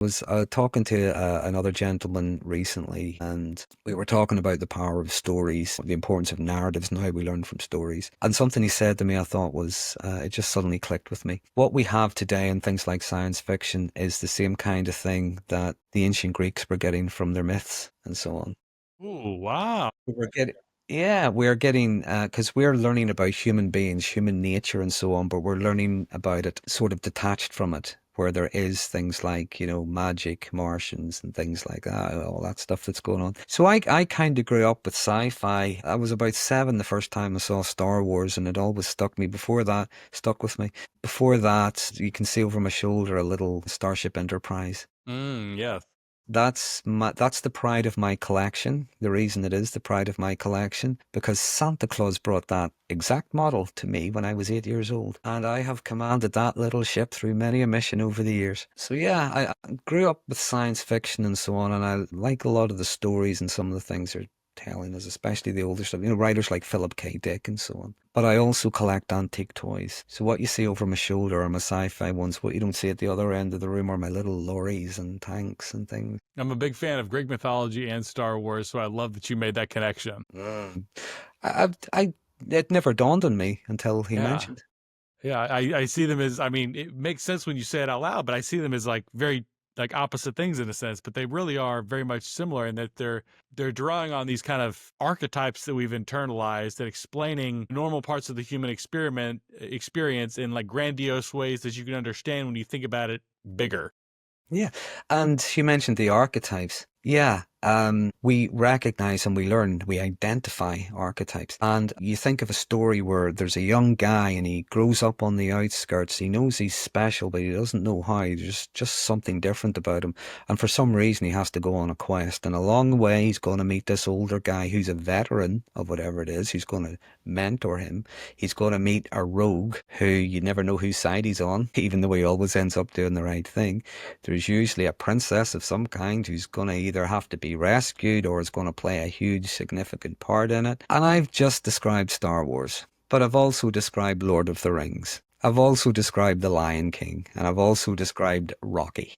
Was talking to another gentleman recently, and we were talking about the power of stories, the importance of narratives, and how we learn from stories. And something he said to me, I thought was, it just suddenly clicked with me. What we have today in things like science fiction is the same kind of thing that the ancient Greeks were getting from their myths and so on. Ooh, wow. We're getting, yeah, we're getting, because we're learning about human beings, human nature, and so on, but we're learning about it sort of detached from it, where there is things like, magic, Martians, and things like that, all that stuff that's going on. So I kind of grew up with sci-fi. I was about 7 the first time I saw Star Wars, and it always stuck me. Before that, stuck with me. Before that, you can see over my shoulder a little Starship Enterprise. Yes. That's the pride of my collection. The reason it is the pride of my collection, because Santa Claus brought that exact model to me when I was 8 years old. And I have commanded that little ship through many a mission over the years. So yeah, I grew up with science fiction and so on, and I like a lot of the stories and some of the things they're telling us, especially the older stuff, writers like Philip K. Dick and so on. But I also collect antique toys. So what you see over my shoulder are my sci-fi ones. What you don't see at the other end of the room are my little lorries and tanks and things. I'm a big fan of Greek mythology and Star Wars, so I love that you made that connection. Mm. I it never dawned on me until he Yeah. mentioned. Yeah, I see them as, I mean, it makes sense when you say it out loud, but I see them as like very like opposite things in a sense, but they really are very much similar in that they're drawing on these kind of archetypes that we've internalized and explaining normal parts of the human experiment experience in like grandiose ways that you can understand when you think about it bigger. Yeah. And you mentioned the archetypes. Yeah. We recognize and we learn, we identify archetypes. And you think of a story where there's a young guy and he grows up on the outskirts. He knows he's special, but he doesn't know how. There's just something different about him. And for some reason, he has to go on a quest. And along the way, he's going to meet this older guy who's a veteran of whatever it is, who's going to mentor him. He's going to meet a rogue who you never know whose side he's on, even though he always ends up doing the right thing. There's usually a princess of some kind who's going to either have to be rescued or is going to play a huge significant part in it. And I've just described Star Wars, but I've also described Lord of the Rings. I've also described The Lion King, and I've also described Rocky.